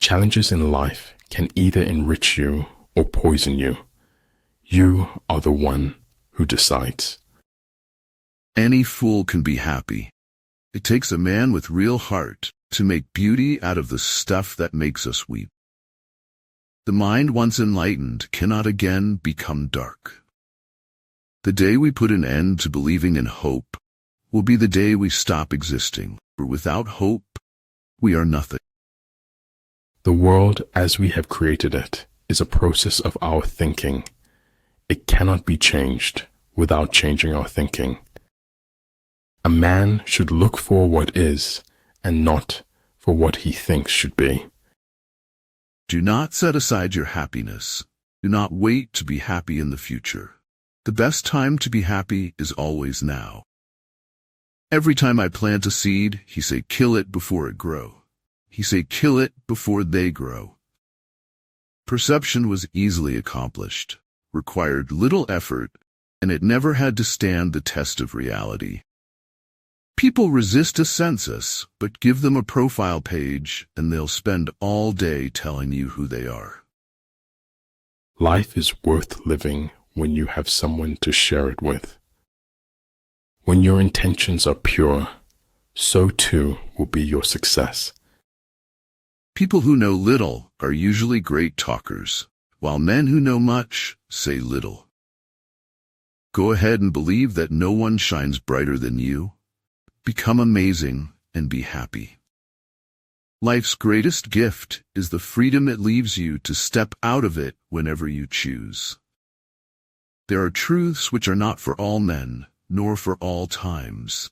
Challenges in life can either enrich you or poison you. You are the one who decides. Any fool can be happy. It takes a man with real heart to make beauty out of the stuff that makes us weep. The mind once enlightened cannot again become dark. The day we put an end to believing in hope will be the day we stop existing, for without hope, we are nothing. The world as we have created it is a process of our thinking. It cannot be changed without changing our thinking. A man should look for what is and not for what he thinks should be. Do not set aside your happiness. Do not wait to be happy in the future. The best time to be happy is always now. Every time I plant a seed, he say, kill it before it grow. He say, kill it before they grow. Perception was easily accomplished, required little effort, and it never had to stand the test of reality. People resist a census, but give them a profile page, and they'll spend all day telling you who they are. Life is worth living when you have someone to share it with. When your intentions are pure, so too will be your success. People who know little are usually great talkers, while men who know much say little. Go ahead and believe that no one shines brighter than you. Become amazing and be happy. Life's greatest gift is the freedom it leaves you to step out of it whenever you choose. There are truths which are not for all men, nor for all times.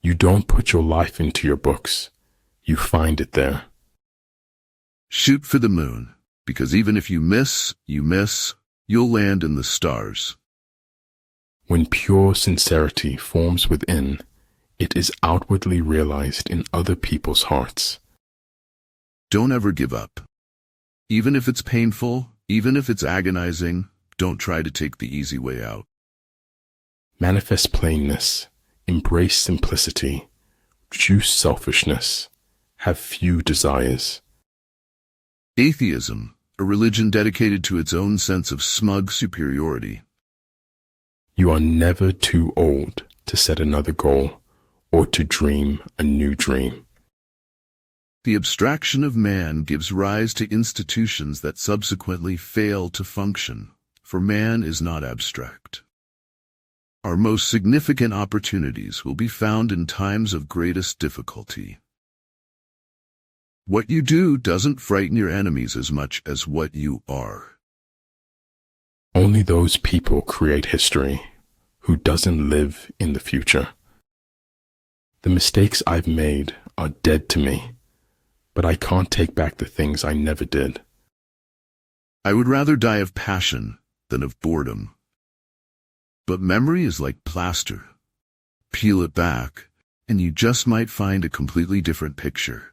You don't put your life into your books. You find it there. Shoot for the moon, because even if you miss, you'll land in the stars. When pure sincerity forms within, it is outwardly realized in other people's hearts. Don't ever give up. Even if it's painful, even if it's agonizing, don't try to take the easy way out. Manifest plainness, embrace simplicity, reduce selfishness, have few desires. Atheism, a religion dedicated to its own sense of smug superiority. You are never too old to set another goal or to dream a new dream. The abstraction of man gives rise to institutions that subsequently fail to function, for man is not abstract. Our most significant opportunities will be found in times of greatest difficulty. What you do doesn't frighten your enemies as much as what you are. Only those people create history who doesn't live in the future. The mistakes I've made are dead to me, but I can't take back the things I never did. I would rather die of passion than of boredom. But memory is like plaster. Peel it back, and you just might find a completely different picture.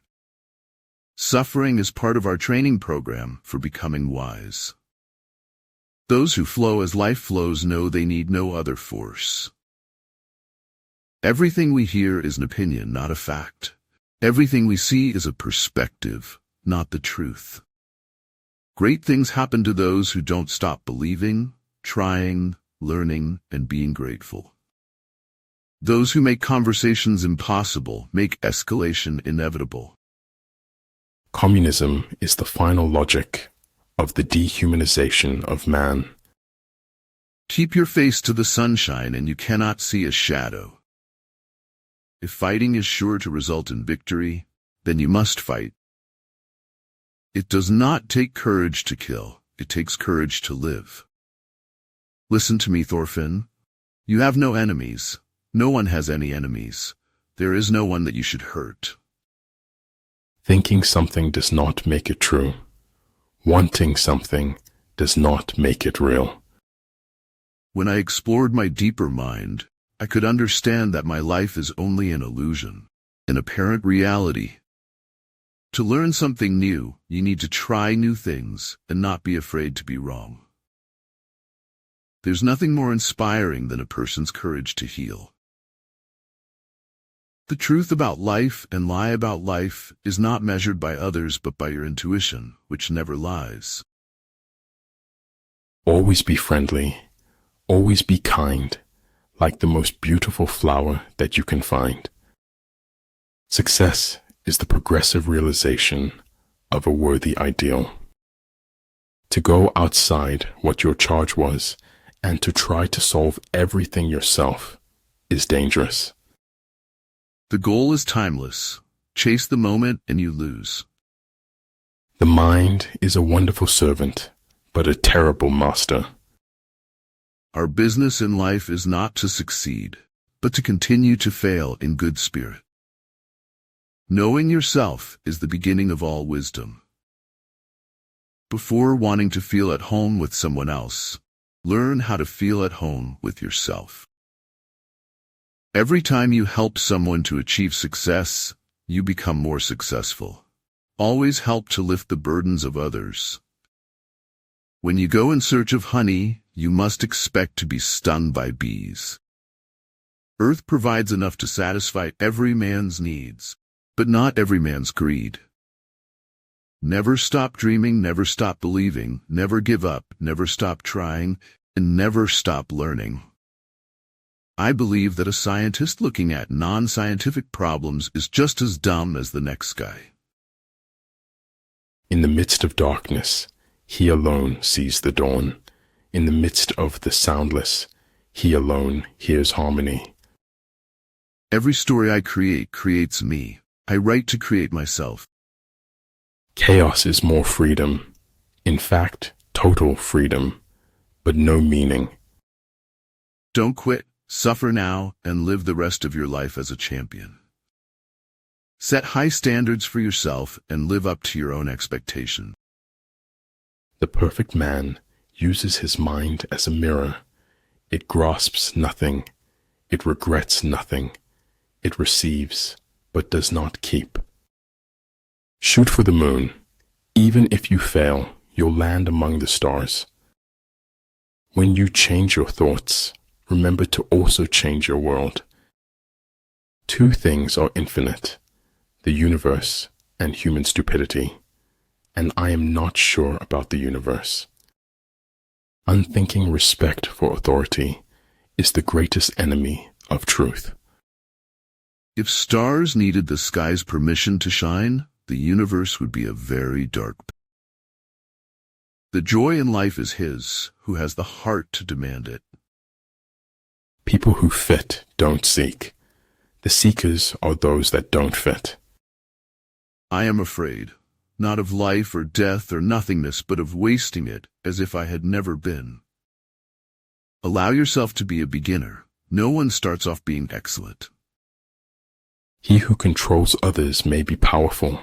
Suffering is part of our training program for becoming wise. Those who flow as life flows know they need no other force. Everything we hear is an opinion, not a fact. Everything we see is a perspective, not the truth. Great things happen to those who don't stop believing, trying, learning, and being grateful. Those who make conversations impossible make escalation inevitable. Communism is the final logic of the dehumanization of man. Keep your face to the sunshine and you cannot see a shadow. If fighting is sure to result in victory, then you must fight. It does not take courage to kill, it takes courage to live. Listen to me, Thorfinn. You have no enemies. No one has any enemies. There is no one that you should hurt. Thinking something does not make it true. Wanting something does not make it real. When I explored my deeper mind, I could understand that my life is only an illusion, an apparent reality. To learn something new, you need to try new things and not be afraid to be wrong. There's nothing more inspiring than a person's courage to heal. The truth about life and lie about life is not measured by others but by your intuition, which never lies. Always be friendly. Always be kind, like the most beautiful flower that you can find. Success is the progressive realization of a worthy ideal. To go outside what your charge was and to try to solve everything yourself is dangerous. The goal is timeless. Chase the moment and you lose. The mind is a wonderful servant, but a terrible master. Our business in life is not to succeed, but to continue to fail in good spirit. Knowing yourself is the beginning of all wisdom. Before wanting to feel at home with someone else, learn how to feel at home with yourself. Every time you help someone to achieve success, you become more successful. Always help to lift the burdens of others. When you go in search of honey, you must expect to be stung by bees. Earth provides enough to satisfy every man's needs, but not every man's greed. Never stop dreaming, never stop believing, never give up, never stop trying, and never stop learning. I believe that a scientist looking at non-scientific problems is just as dumb as the next guy. In the midst of darkness, he alone sees the dawn. In the midst of the soundless, he alone hears harmony. Every story I create creates me. I write to create myself. Chaos is more freedom. In fact, total freedom, but no meaning. Don't quit. Suffer now and live the rest of your life as a champion. Set high standards for yourself and live up to your own expectation. The perfect man uses his mind as a mirror. It grasps nothing. It regrets nothing. It receives, but does not keep. Shoot for the moon. Even if you fail, you'll land among the stars. When you change your thoughts, remember to also change your world. Two things are infinite, the universe and human stupidity, and I am not sure about the universe. Unthinking respect for authority is the greatest enemy of truth. If stars needed the sky's permission to shine, the universe would be a very dark place. The joy in life is his who has the heart to demand it. People who fit don't seek. The seekers are those that don't fit. I am afraid, not of life or death or nothingness, but of wasting it as if I had never been. Allow yourself to be a beginner. No one starts off being excellent. He who controls others may be powerful,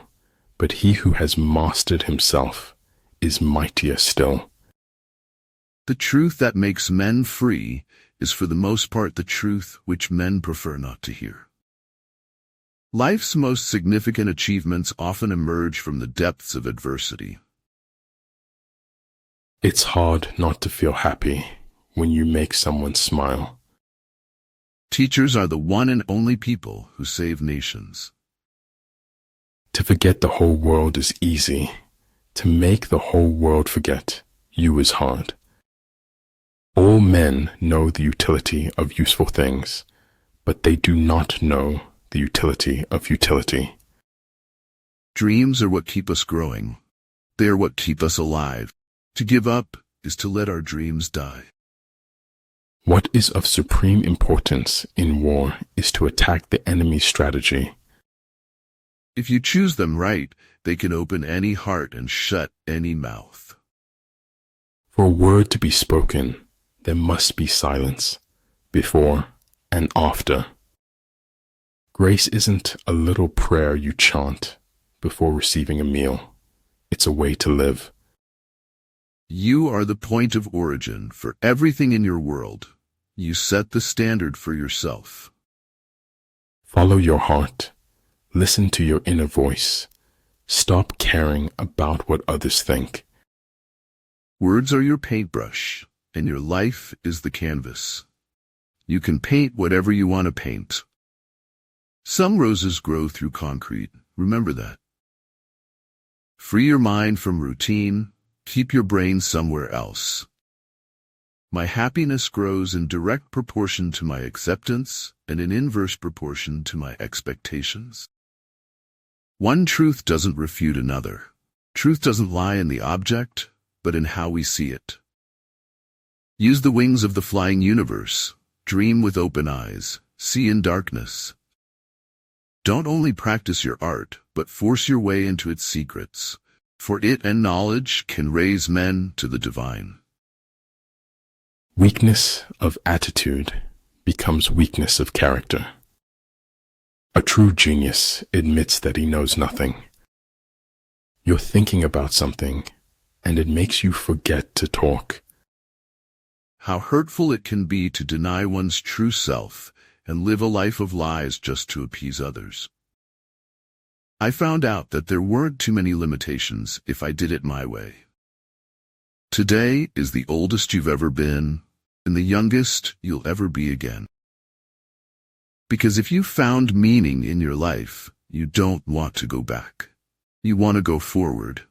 but he who has mastered himself is mightier still. The truth that makes men free is for the most part the truth which men prefer not to hear. Life's most significant achievements often emerge from the depths of adversity. It's hard not to feel happy when you make someone smile. Teachers are the one and only people who save nations. To forget the whole world is easy. To make the whole world forget you is hard. All men know the utility of useful things, but they do not know the utility of utility. Dreams are what keep us growing. They are what keep us alive. To give up is to let our dreams die. What is of supreme importance in war is to attack the enemy's strategy. If you choose them right, they can open any heart and shut any mouth. For a word to be spoken, there must be silence, before and after. Grace isn't a little prayer you chant before receiving a meal. It's a way to live. You are the point of origin for everything in your world. You set the standard for yourself. Follow your heart. Listen to your inner voice. Stop caring about what others think. Words are your paintbrush, and your life is the canvas. You can paint whatever you want to paint. Some roses grow through concrete. Remember that. Free your mind from routine. Keep your brain somewhere else. My happiness grows in direct proportion to my acceptance and in inverse proportion to my expectations. One truth doesn't refute another. Truth doesn't lie in the object, but in how we see it. Use the wings of the flying universe. Dream with open eyes. See in darkness. Don't only practice your art, but force your way into its secrets, for it and knowledge can raise men to the divine. Weakness of attitude becomes weakness of character. A true genius admits that he knows nothing. You're thinking about something, and it makes you forget to talk. How hurtful it can be to deny one's true self and live a life of lies just to appease others. I found out that there weren't too many limitations if I did it my way. Today is the oldest you've ever been, and the youngest you'll ever be again. Because if you found meaning in your life, you don't want to go back. You want to go forward.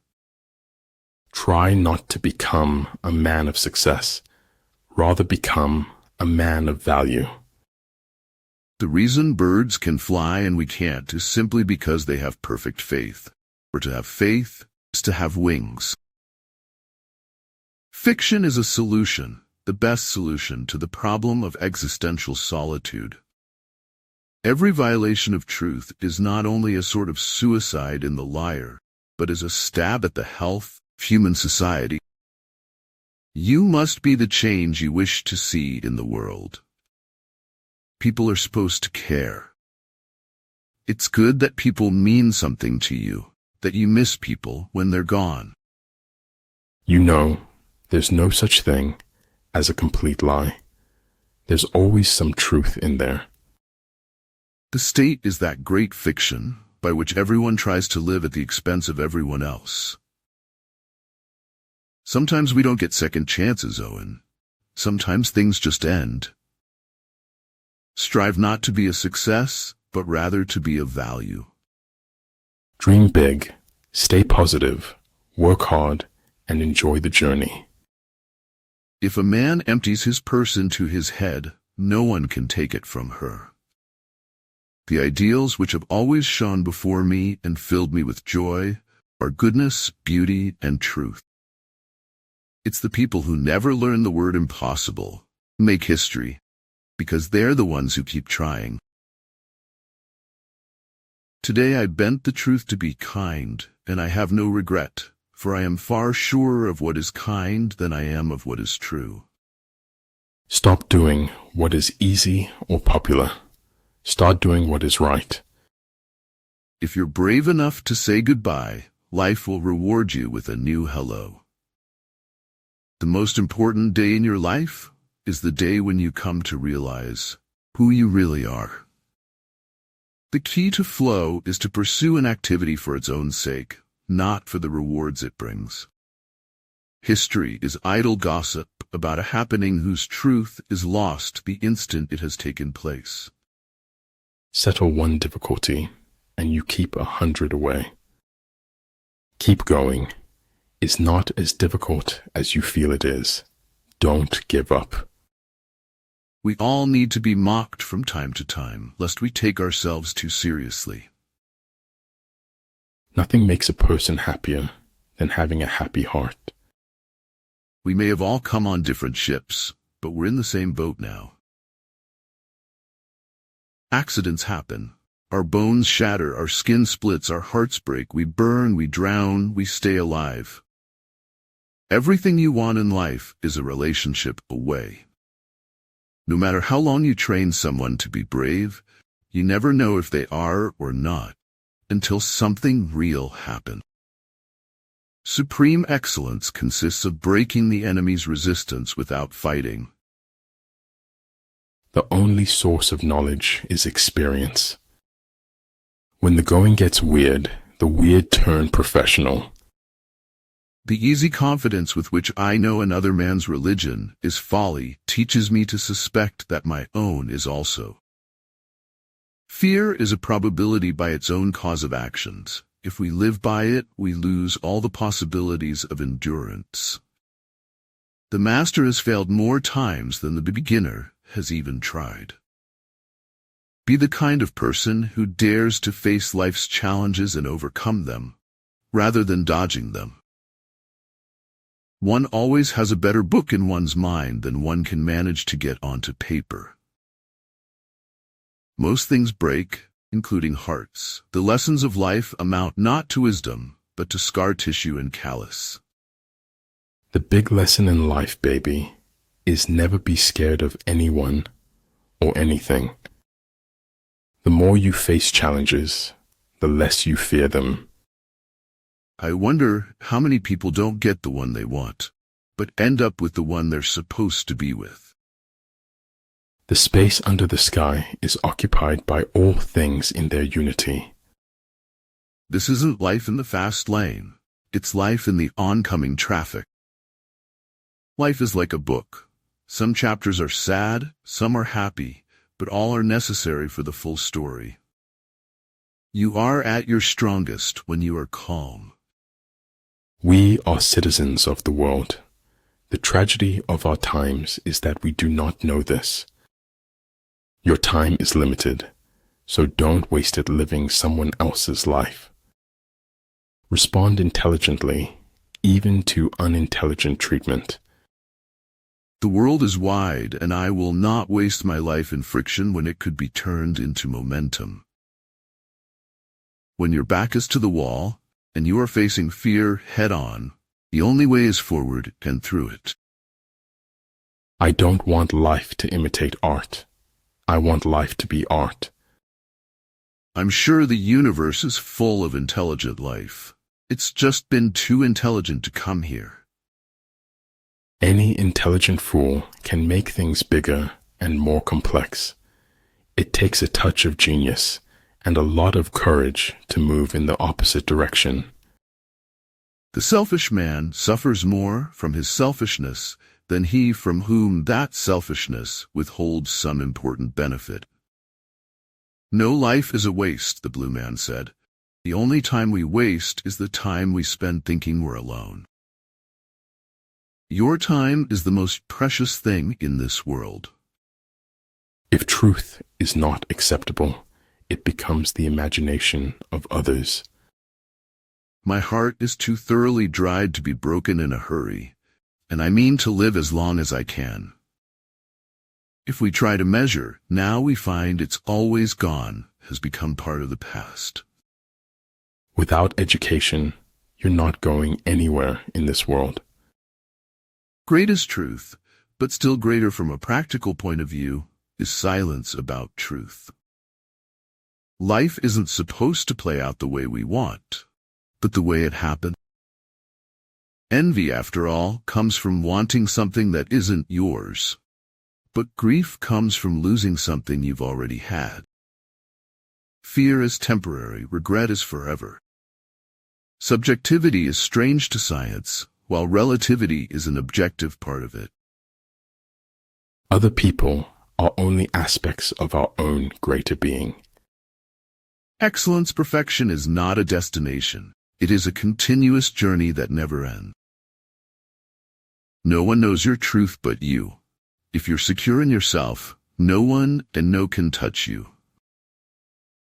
Try not to become a man of success. Rather become a man of value. The reason birds can fly and we can't is simply because they have perfect faith. For to have faith is to have wings. Fiction is a solution, the best solution to the problem of existential solitude. Every violation of truth is not only a sort of suicide in the liar, but is a stab at the health of human society. You must be the change you wish to see in the world. People are supposed to care. It's good that people mean something to you, that you miss people when they're gone. You know, there's no such thing as a complete lie. There's always some truth in there. The state is that great fiction by which everyone tries to live at the expense of everyone else. Sometimes we don't get second chances, Owen. Sometimes things just end. Strive not to be a success, but rather to be of value. Dream big, stay positive, work hard, and enjoy the journey. If a man empties his purse into his head, no one can take it from her. The ideals which have always shone before me and filled me with joy are goodness, beauty, and truth. It's the people who never learn the word impossible who make history, because they're the ones who keep trying. Today I bent the truth to be kind, and I have no regret, for I am far surer of what is kind than I am of what is true. Stop doing what is easy or popular. Start doing what is right. If you're brave enough to say goodbye, life will reward you with a new hello. The most important day in your life is the day when you come to realize who you really are. The key to flow is to pursue an activity for its own sake, not for the rewards it brings. History is idle gossip about a happening whose truth is lost the instant it has taken place. Settle one difficulty, and you keep 100 away. Keep going. It's not as difficult as you feel it is. Don't give up. We all need to be mocked from time to time, lest we take ourselves too seriously. Nothing makes a person happier than having a happy heart. We may have all come on different ships, but we're in the same boat now. Accidents happen. Our bones shatter, our skin splits, our hearts break, we burn, we drown, we stay alive. Everything you want in life is a relationship away. No matter how long you train someone to be brave, you never know if they are or not, until something real happens. Supreme excellence consists of breaking the enemy's resistance without fighting. The only source of knowledge is experience. When the going gets weird, the weird turn professional. The easy confidence with which I know another man's religion is folly teaches me to suspect that my own is also. Fear is a probability by its own cause of actions. If we live by it, we lose all the possibilities of endurance. The master has failed more times than the beginner has even tried. Be the kind of person who dares to face life's challenges and overcome them, rather than dodging them. One always has a better book in one's mind than one can manage to get onto paper. Most things break, including hearts. The lessons of life amount not to wisdom, but to scar tissue and callus. The big lesson in life, baby, is never be scared of anyone or anything. The more you face challenges, the less you fear them. I wonder how many people don't get the one they want, but end up with the one they're supposed to be with. The space under the sky is occupied by all things in their unity. This isn't life in the fast lane. It's life in the oncoming traffic. Life is like a book. Some chapters are sad, some are happy, but all are necessary for the full story. You are at your strongest when you are calm. We are citizens of the world. The tragedy of our times is that we do not know this. Your time is limited, so don't waste it living someone else's life. Respond intelligently, even to unintelligent treatment. The world is wide, and I will not waste my life in friction when it could be turned into momentum. When your back is to the wall, and you are facing fear head-on, the only way is forward and through it. I don't want life to imitate art. I want life to be art. I'm sure the universe is full of intelligent life. It's just been too intelligent to come here. Any intelligent fool can make things bigger and more complex. It takes a touch of genius and a lot of courage to move in the opposite direction. The selfish man suffers more from his selfishness than he from whom that selfishness withholds some important benefit. No life is a waste, the blue man said. The only time we waste is the time we spend thinking we're alone. Your time is the most precious thing in this world. If truth is not acceptable, it becomes the imagination of others. My heart is too thoroughly dried to be broken in a hurry, and I mean to live as long as I can. If we try to measure, now we find it's always gone, has become part of the past. Without education, you're not going anywhere in this world. Great is truth, but still greater from a practical point of view is silence about truth. Life isn't supposed to play out the way we want, but the way it happened. Envy, after all, comes from wanting something that isn't yours. But grief comes from losing something you've already had. Fear is temporary, regret is forever. Subjectivity is strange to science, while relativity is an objective part of it. Other people are only aspects of our own greater being. Excellence, perfection is not a destination. It is a continuous journey that never ends. No one knows your truth but you. If you're secure in yourself, no one and no can touch you.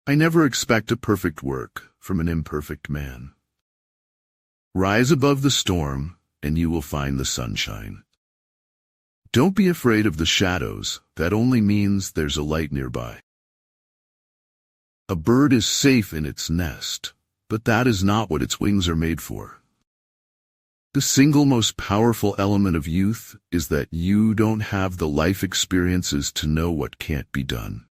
I never expect a perfect work from an imperfect man. Rise above the storm, and you will find the sunshine. Don't be afraid of the shadows. That only means there's a light nearby. A bird is safe in its nest, but that is not what its wings are made for. The single most powerful element of youth is that you don't have the life experiences to know what can't be done.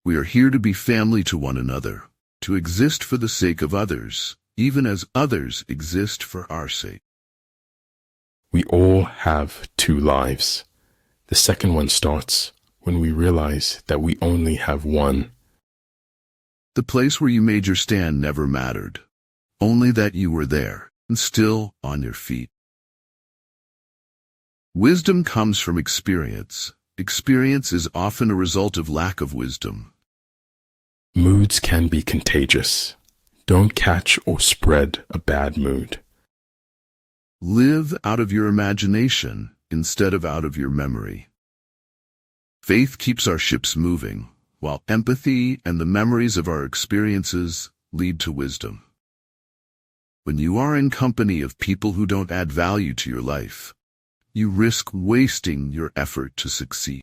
We are here to be family to one another, to exist for the sake of others, even as others exist for our sake. We all have two lives. The second one starts when we realize that we only have one. The place where you made your stand never mattered, only that you were there and still on your feet. Wisdom comes from experience, Experience is often a result of lack of wisdom. Moods can be contagious. Don't catch or spread a bad mood. Live out of your imagination instead of out of your memory. Faith keeps our ships moving, while empathy and the memories of our experiences lead to wisdom. When you are in company of people who don't add value to your life, you risk wasting your effort to succeed.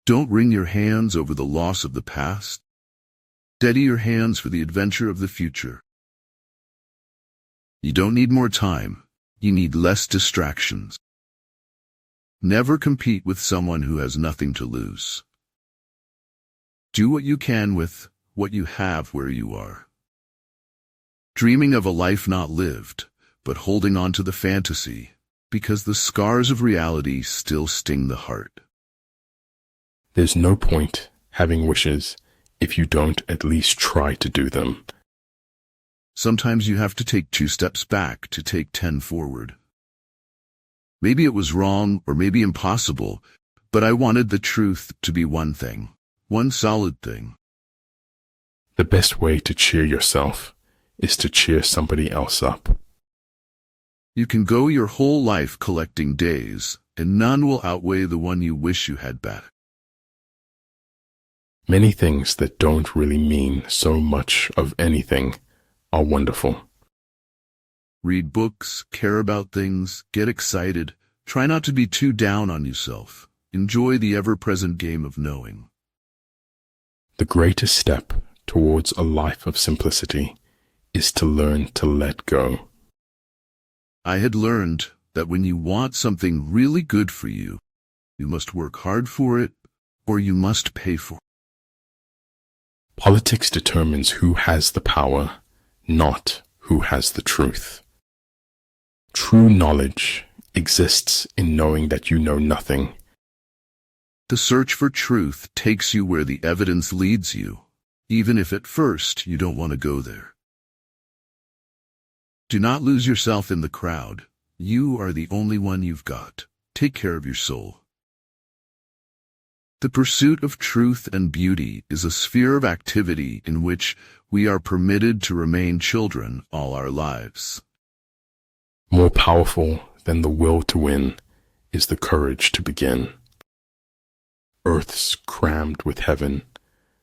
Don't wring your hands over the loss of the past. Steady your hands for the adventure of the future. You don't need more time. You need less distractions. Never compete with someone who has nothing to lose. Do what you can with what you have where you are. Dreaming of a life not lived, but holding on to the fantasy, because the scars of reality still sting the heart. There's no point having wishes if you don't at least try to do them. Sometimes you have to take 2 steps back to take 10 forward. Maybe it was wrong or maybe impossible, but I wanted the truth to be one thing, one solid thing. The best way to cheer yourself is to cheer somebody else up. You can go your whole life collecting days, and none will outweigh the one you wish you had back. Many things that don't really mean so much of anything are wonderful. Read books, care about things, get excited. Try not to be too down on yourself. Enjoy the ever-present game of knowing. The greatest step towards a life of simplicity is to learn to let go. I had learned that when you want something really good for you, you must work hard for it, or you must pay for it. Politics determines who has the power, not who has the truth. True knowledge exists in knowing that you know nothing. The search for truth takes you where the evidence leads you, even if at first you don't want to go there. Do not lose yourself in the crowd. You are the only one you've got. Take care of your soul. The pursuit of truth and beauty is a sphere of activity in which we are permitted to remain children all our lives. More powerful than the will to win is the courage to begin. Earth's crammed with heaven,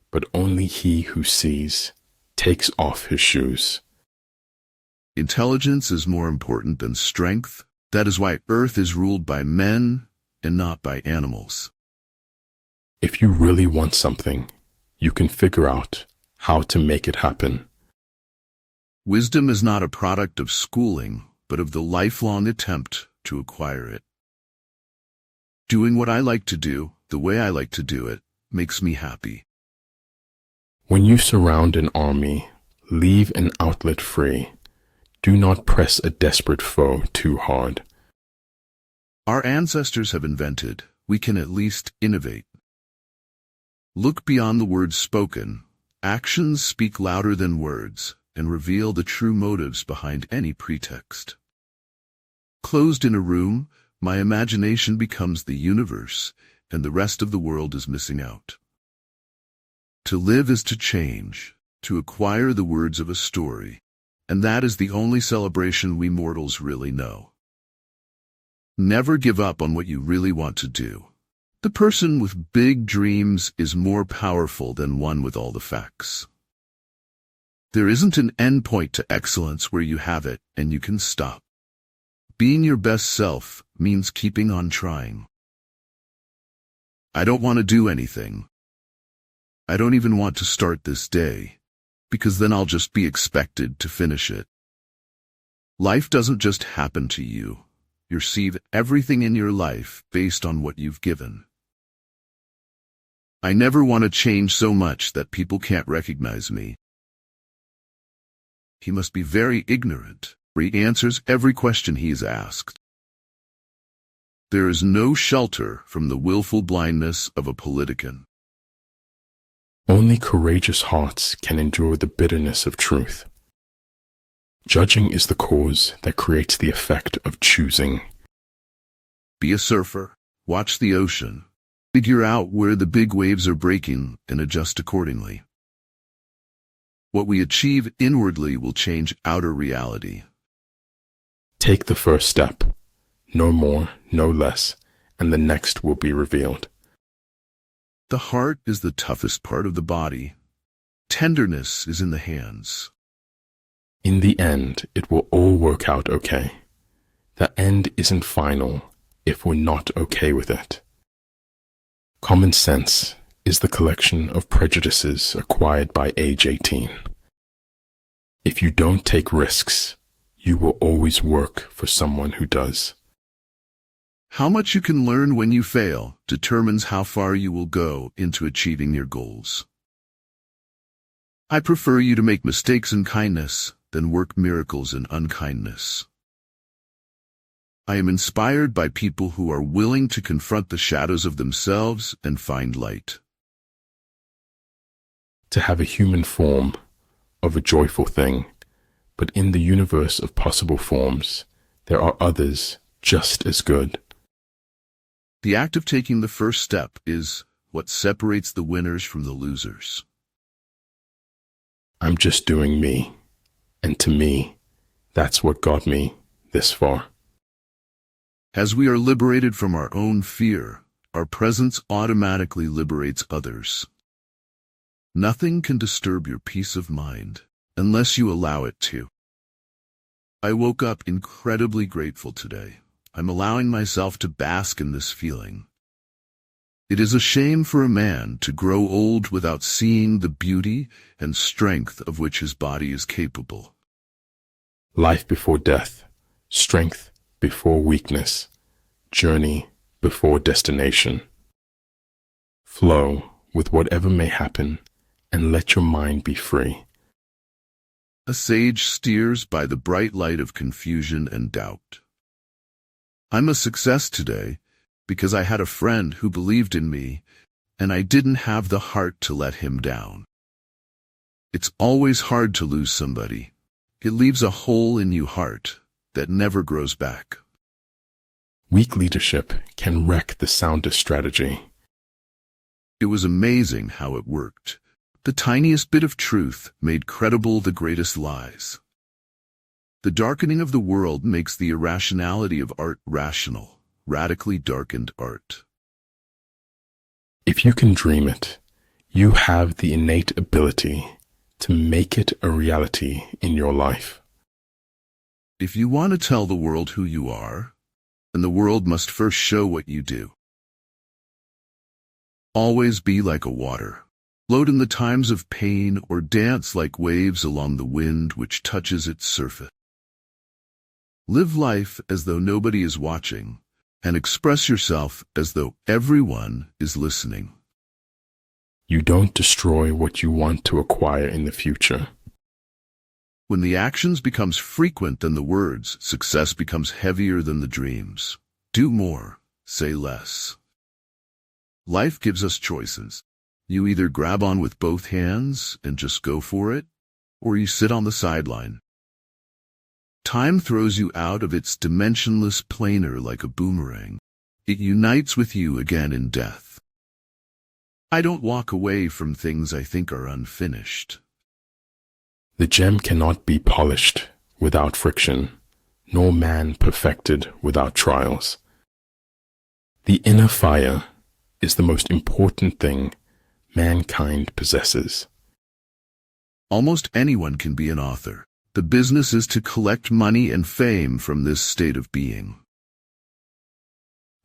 but only he who sees takes off his shoes. Intelligence is more important than strength. That is why Earth is ruled by men and not by animals. If you really want something, you can figure out how to make it happen. Wisdom is not a product of schooling, but of the lifelong attempt to acquire it. Doing what I like to do, the way I like to do it, makes me happy. When you surround an army, leave an outlet free. Do not press a desperate foe too hard. Our ancestors have invented, we can at least innovate. Look beyond the words spoken. Actions speak louder than words and reveal the true motives behind any pretext. Closed in a room, my imagination becomes the universe, and the rest of the world is missing out. To live is to change, to acquire the words of a story, and that is the only celebration we mortals really know. Never give up on what you really want to do. The person with big dreams is more powerful than one with all the facts. There isn't an end point to excellence where you have it and you can stop. Being your best self means keeping on trying. I don't want to do anything. I don't even want to start this day, because then I'll just be expected to finish it. Life doesn't just happen to you. You receive everything in your life based on what you've given. I never want to change so much that people can't recognize me. He must be very ignorant, for he answers every question he is asked. There is no shelter from the willful blindness of a politician. Only courageous hearts can endure the bitterness of truth. Judging is the cause that creates the effect of choosing. Be a surfer, Watch the ocean. Figure out where the big waves are breaking and adjust accordingly. What we achieve inwardly will change outer reality. Take the first step, no more, no less, and the next will be revealed. The heart is the toughest part of the body. Tenderness is in the hands. In the end, it will all work out okay. The end isn't final if we're not okay with it. Common sense is the collection of prejudices acquired by age 18. If you don't take risks, you will always work for someone who does. How much you can learn when you fail determines how far you will go into achieving your goals. I prefer you to make mistakes in kindness than work miracles in unkindness. I am inspired by people who are willing to confront the shadows of themselves and find light. To have a human form of a joyful thing, but in the universe of possible forms, there are others just as good. The act of taking the first step is what separates the winners from the losers. I'm just doing me, and to me, that's what got me this far. As we are liberated from our own fear, our presence automatically liberates others. Nothing can disturb your peace of mind unless you allow it to. I woke up incredibly grateful today. I'm allowing myself to bask in this feeling. It is a shame for a man to grow old without seeing the beauty and strength of which his body is capable. Life before death, strength before weakness, journey before destination. Flow with whatever may happen and let your mind be free. A sage steers by the bright light of confusion and doubt. I'm a success today because I had a friend who believed in me and I didn't have the heart to let him down. It's always hard to lose somebody. It leaves a hole in your heart that never grows back. Weak leadership can wreck the soundest strategy. It was amazing how it worked. The tiniest bit of truth made credible the greatest lies. The darkening of the world makes the irrationality of art rational, radically darkened art. If you can dream it, you have the innate ability to make it a reality in your life. If you want to tell the world who you are, then the world must first show what you do. Always be like a water. Float in the times of pain or dance like waves along the wind which touches its surface. Live life as though nobody is watching, and express yourself as though everyone is listening. You don't destroy what you want to acquire in the future. When the actions becomes frequent than the words, success becomes heavier than the dreams. Do more, say less. Life gives us choices. You either grab on with both hands and just go for it, or you sit on the sideline. Time throws you out of its dimensionless planar like a boomerang. It unites with you again in death. I don't walk away from things I think are unfinished. The gem cannot be polished without friction, nor man perfected without trials. The inner fire is the most important thing mankind possesses. Almost anyone can be an author. The business is to collect money and fame from this state of being.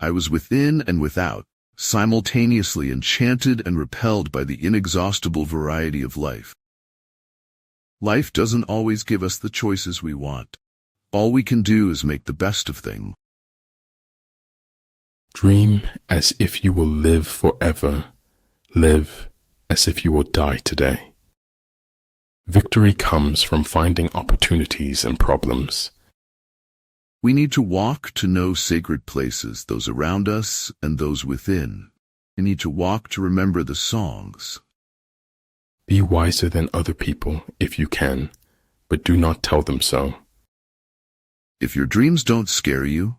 I was within and without, simultaneously enchanted and repelled by the inexhaustible variety of life. Life doesn't always give us the choices we want. All we can do is make the best of things. Dream as if you will live forever. Live as if you will die today. Victory comes from finding opportunities and problems. We need to walk to know sacred places, those around us and those within. We need to walk to remember the songs. Be wiser than other people if you can, but do not tell them so. If your dreams don't scare you,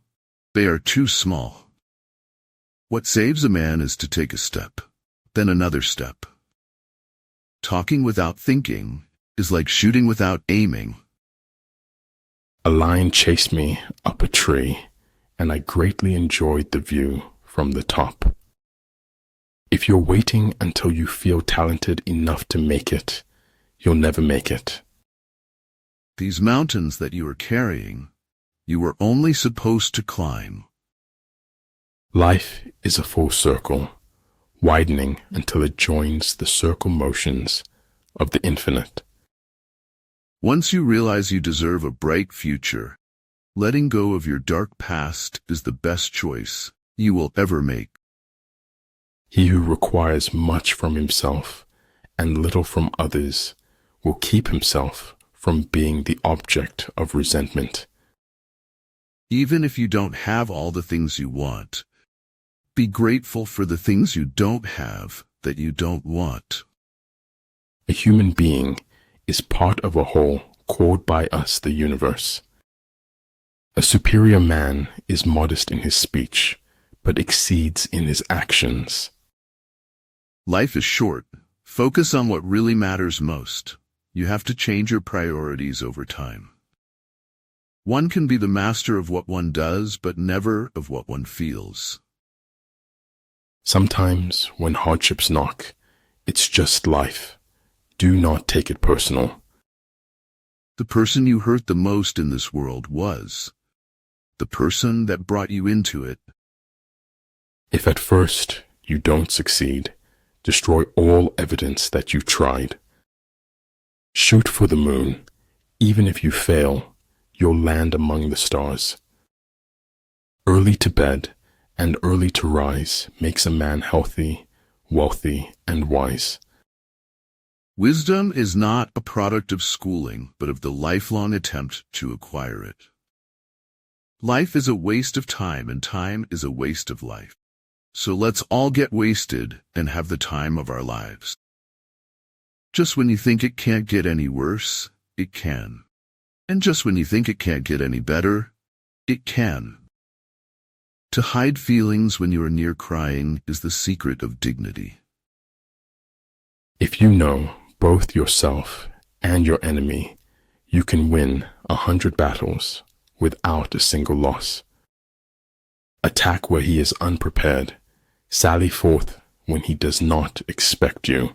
they are too small. What saves a man is to take a step, then another step. Talking without thinking is like shooting without aiming. A lion chased me up a tree, and I greatly enjoyed the view from the top. If you're waiting until you feel talented enough to make it, you'll never make it. These mountains that you are carrying, you were only supposed to climb. Life is a full circle, widening until it joins the circle motions of the infinite. Once you realize you deserve a bright future, letting go of your dark past is the best choice you will ever make. He who requires much from himself and little from others will keep himself from being the object of resentment. Even if you don't have all the things you want, be grateful for the things you don't have that you don't want. A human being is part of a whole called by us the universe. A superior man is modest in his speech, but exceeds in his actions. Life is short. Focus on what really matters most. You have to change your priorities over time. One can be the master of what one does, but never of what one feels. Sometimes when hardships knock, it's just life. Do not take it personal. The person you hurt the most in this world was the person that brought you into it. If at first you don't succeed, destroy all evidence that you tried. Shoot for the moon. Even if you fail, you'll land among the stars. Early to bed and early to rise makes a man healthy, wealthy, and wise. Wisdom is not a product of schooling, but of the lifelong attempt to acquire it. Life is a waste of time, and time is a waste of life. So let's all get wasted and have the time of our lives. Just when you think it can't get any worse, it can. And just when you think it can't get any better, it can. To hide feelings when you are near crying is the secret of dignity. If you know both yourself and your enemy, you can win 100 battles without a single loss. Attack where he is unprepared. Sally forth when he does not expect you.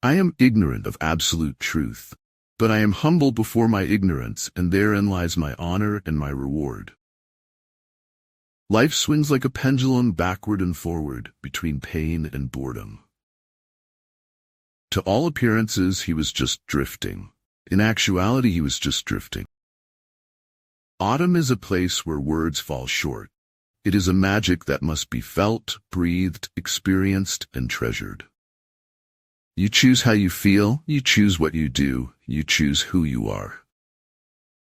I am ignorant of absolute truth, but I am humble before my ignorance, and therein lies my honor and my reward. Life swings like a pendulum backward and forward between pain and boredom. To all appearances, he was just drifting. In actuality, he was just drifting. Autumn is a place where words fall short. It is a magic that must be felt, breathed, experienced, and treasured. You choose how you feel, you choose what you do, you choose who you are.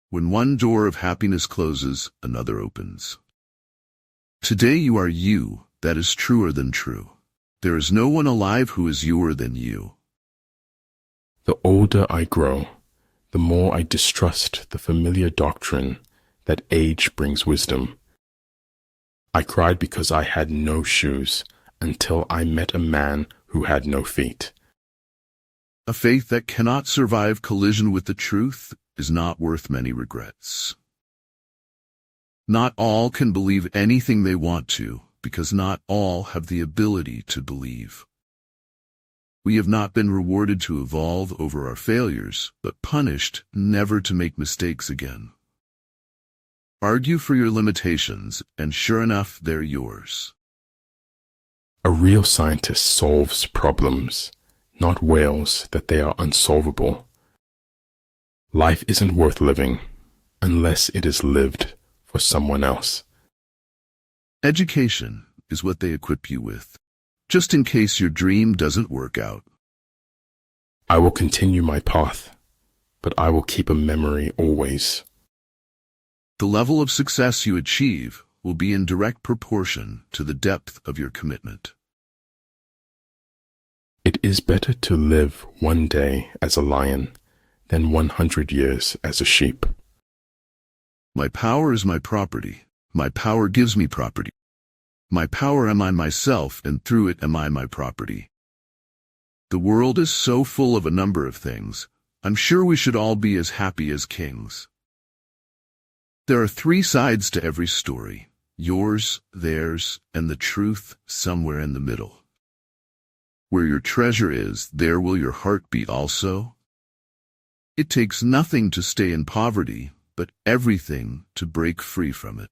When one door of happiness closes, another opens. Today you are you, that is truer than true. There is no one alive who is youer than you. The older I grow, the more I distrust the familiar doctrine that age brings wisdom. I cried because I had no shoes until I met a man who had no feet. A faith that cannot survive collision with the truth is not worth many regrets. Not all can believe anything they want to, because not all have the ability to believe. We have not been rewarded to evolve over our failures, but punished never to make mistakes again. Argue for your limitations, and sure enough, they're yours. A real scientist solves problems, not wails that they are unsolvable. Life isn't worth living unless it is lived for someone else. Education is what they equip you with, just in case your dream doesn't work out. I will continue my path, but I will keep a memory always. The level of success you achieve will be in direct proportion to the depth of your commitment. It is better to live one day as a lion than 100 years as a sheep. My power is my property. My power gives me property. My power am I myself, and through it am I my property. The world is so full of a number of things. I'm sure we should all be as happy as kings. There are three sides to every story: yours, theirs, and the truth somewhere in the middle. Where your treasure is, there will your heart be also. It takes nothing to stay in poverty, but everything to break free from it.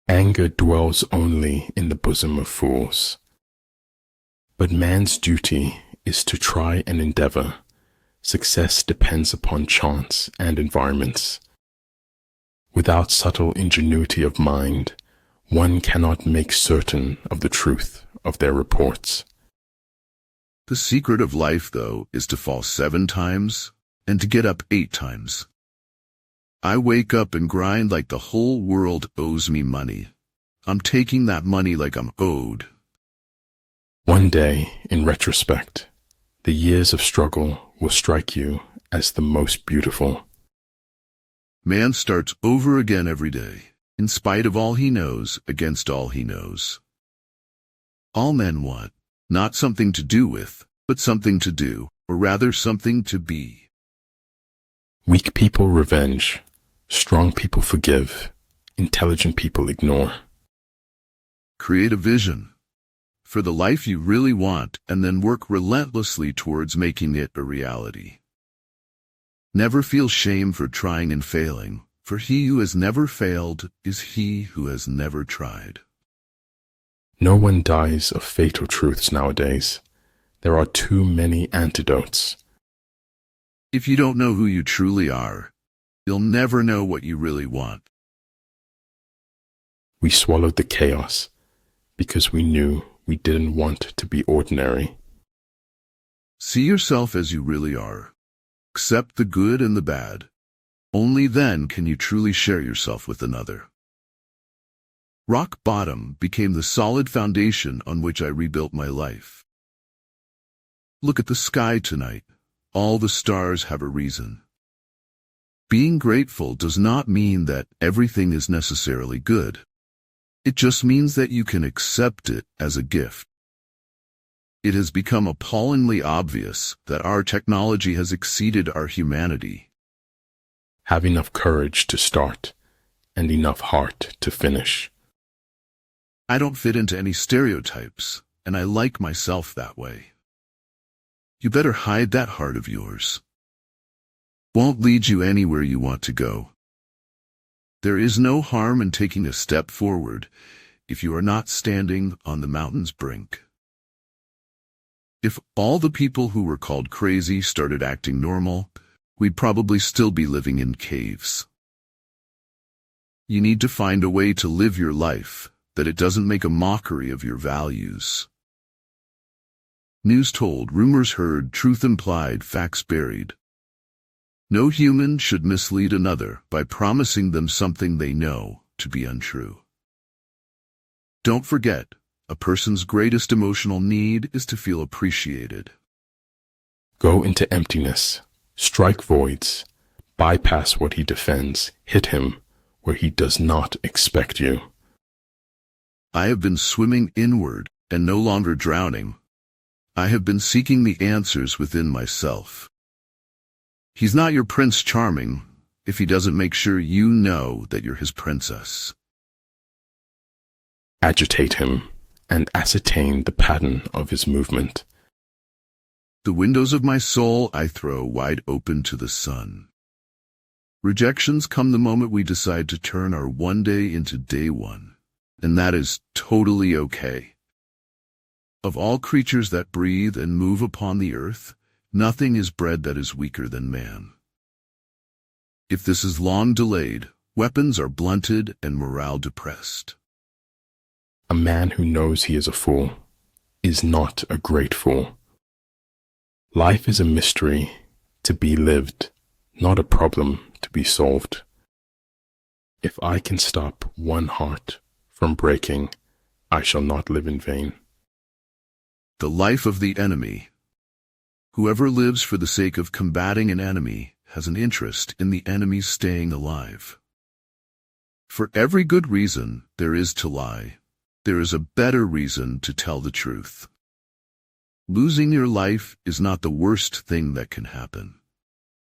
Anger dwells only in the bosom of fools. But man's duty is to try and endeavor. Success depends upon chance and environments. Without subtle ingenuity of mind, one cannot make certain of the truth of their reports. The secret of life, though, is to fall 7 times and to get up 8 times. I wake up and grind like the whole world owes me money. I'm taking that money like I'm owed. One day, in retrospect, the years of struggle will strike you as the most beautiful. Man starts over again every day, in spite of all he knows, against all he knows. All men want, not something to do with, but something to do, or rather something to be. Weak people revenge, strong people forgive, intelligent people ignore. Create a vision for the life you really want, and then work relentlessly towards making it a reality. Never feel shame for trying and failing, for he who has never failed is he who has never tried. No one dies of fatal truths nowadays. There are too many antidotes. If you don't know who you truly are, you'll never know what you really want. We swallowed the chaos because we knew we didn't want to be ordinary. See yourself as you really are. Accept the good and the bad. Only then can you truly share yourself with another. Rock bottom became the solid foundation on which I rebuilt my life. Look at the sky tonight. All the stars have a reason. Being grateful does not mean that everything is necessarily good. It just means that you can accept it as a gift. It has become appallingly obvious that our technology has exceeded our humanity. Have enough courage to start and enough heart to finish. I don't fit into any stereotypes, and I like myself that way. You better hide that heart of yours. Won't lead you anywhere you want to go. There is no harm in taking a step forward if you are not standing on the mountain's brink. If all the people who were called crazy started acting normal, we'd probably still be living in caves. You need to find a way to live your life that it doesn't make a mockery of your values. News told, rumors heard, truth implied, facts buried. No human should mislead another by promising them something they know to be untrue. Don't forget, a person's greatest emotional need is to feel appreciated. Go into emptiness, strike voids, bypass what he defends, hit him where he does not expect you. I have been swimming inward and no longer drowning. I have been seeking the answers within myself. He's not your Prince Charming if he doesn't make sure you know that you're his princess. Agitate him and ascertain the pattern of his movement. The windows of my soul I throw wide open to the sun. Rejections come the moment we decide to turn our one day into day one, and that is totally okay. Of all creatures that breathe and move upon the earth, nothing is bred that is weaker than man. If this is long delayed, weapons are blunted and morale depressed. A man who knows he is a fool is not a great fool. Life is a mystery to be lived, not a problem to be solved. If I can stop one heart from breaking, I shall not live in vain. The life of the enemy. Whoever lives for the sake of combating an enemy has an interest in the enemy's staying alive. For every good reason there is to lie, there is a better reason to tell the truth. Losing your life is not the worst thing that can happen.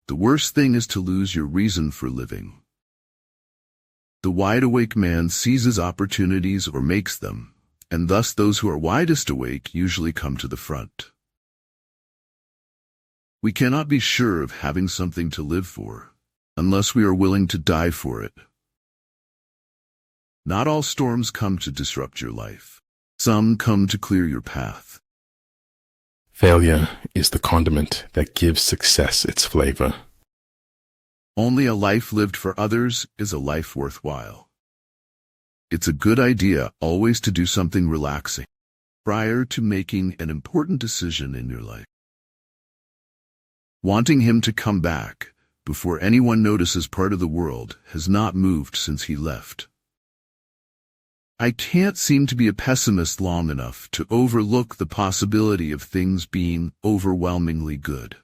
The worst thing is to lose your reason for living. The wide-awake man seizes opportunities or makes them, and thus those who are widest awake usually come to the front. We cannot be sure of having something to live for, unless we are willing to die for it. Not all storms come to disrupt your life. Some come to clear your path. Failure is the condiment that gives success its flavor. Only a life lived for others is a life worthwhile. It's a good idea always to do something relaxing prior to making an important decision in your life. Wanting him to come back before anyone notices part of the world has not moved since he left. I can't seem to be a pessimist long enough to overlook the possibility of things being overwhelmingly good.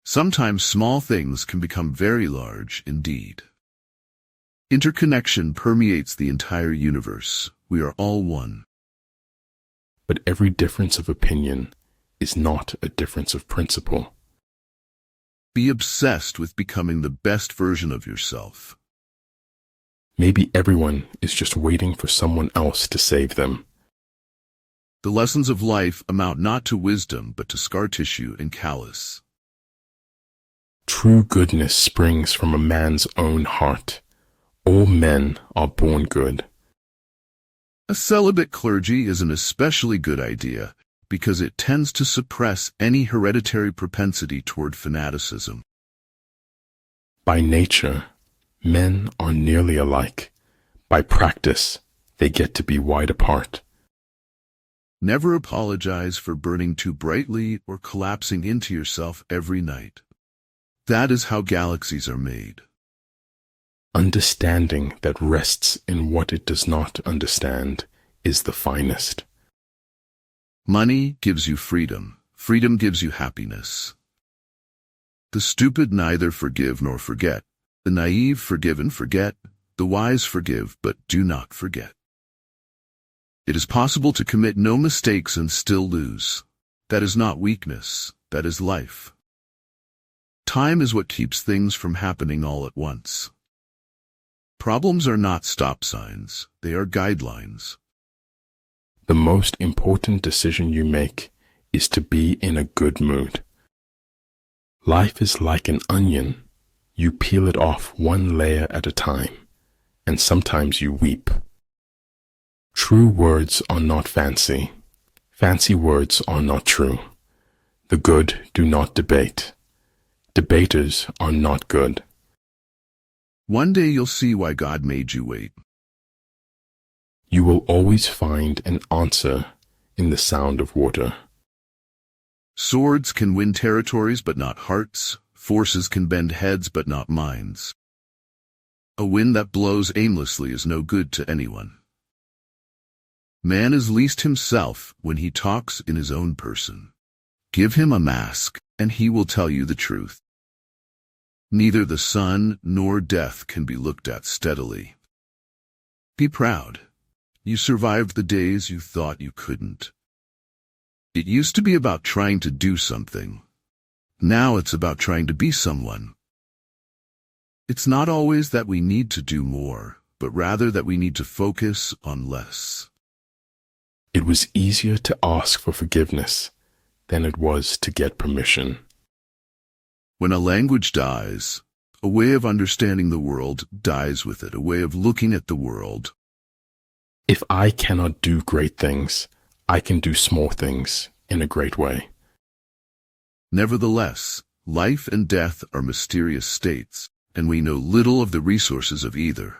Sometimes small things can become very large indeed. Interconnection permeates the entire universe. We are all one. But every difference of opinion is not a difference of principle. Be obsessed with becoming the best version of yourself. Maybe everyone is just waiting for someone else to save them. The lessons of life amount not to wisdom but to scar tissue and callus. True goodness springs from a man's own heart. All men are born good. A celibate clergy is an especially good idea because it tends to suppress any hereditary propensity toward fanaticism. By nature, men are nearly alike. By practice, they get to be wide apart. Never apologize for burning too brightly or collapsing into yourself every night. That is how galaxies are made. Understanding that rests in what it does not understand is the finest. Money gives you freedom. Freedom gives you happiness. The stupid neither forgive nor forget. The naive forgive and forget. The wise forgive but do not forget. It is possible to commit no mistakes and still lose. That is not weakness. That is life. Time is what keeps things from happening all at once. Problems are not stop signs. They are guidelines. The most important decision you make is to be in a good mood. Life is like an onion. You peel it off one layer at a time, and sometimes you weep. True words are not fancy. Fancy words are not true. The good do not debate. Debaters are not good. One day you'll see why God made you wait. You will always find an answer in the sound of water. Swords can win territories but not hearts. Forces can bend heads but not minds. A wind that blows aimlessly is no good to anyone. Man is least himself when he talks in his own person. Give him a mask, and he will tell you the truth. Neither the sun nor death can be looked at steadily. Be proud. You survived the days you thought you couldn't. It used to be about trying to do something. Now it's about trying to be someone. It's not always that we need to do more, but rather that we need to focus on less. It was easier to ask for forgiveness than it was to get permission. When a language dies, a way of understanding the world dies with it, a way of looking at the world. If I cannot do great things, I can do small things in a great way. Nevertheless, life and death are mysterious states, and we know little of the resources of either.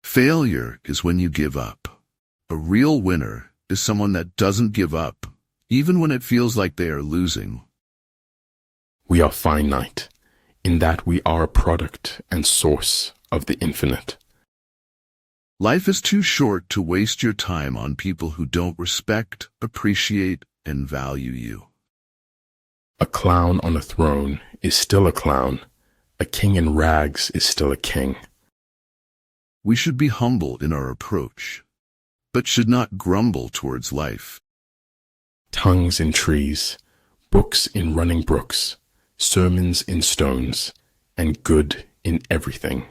Failure is when you give up. A real winner is someone that doesn't give up, even when it feels like they are losing. We are finite, in that we are a product and source of the infinite. Life is too short to waste your time on people who don't respect, appreciate, and value you. A clown on a throne is still a clown. A king in rags is still a king. We should be humble in our approach. but should not grumble towards life. Tongues in trees, books in running brooks, sermons in stones, and good in everything.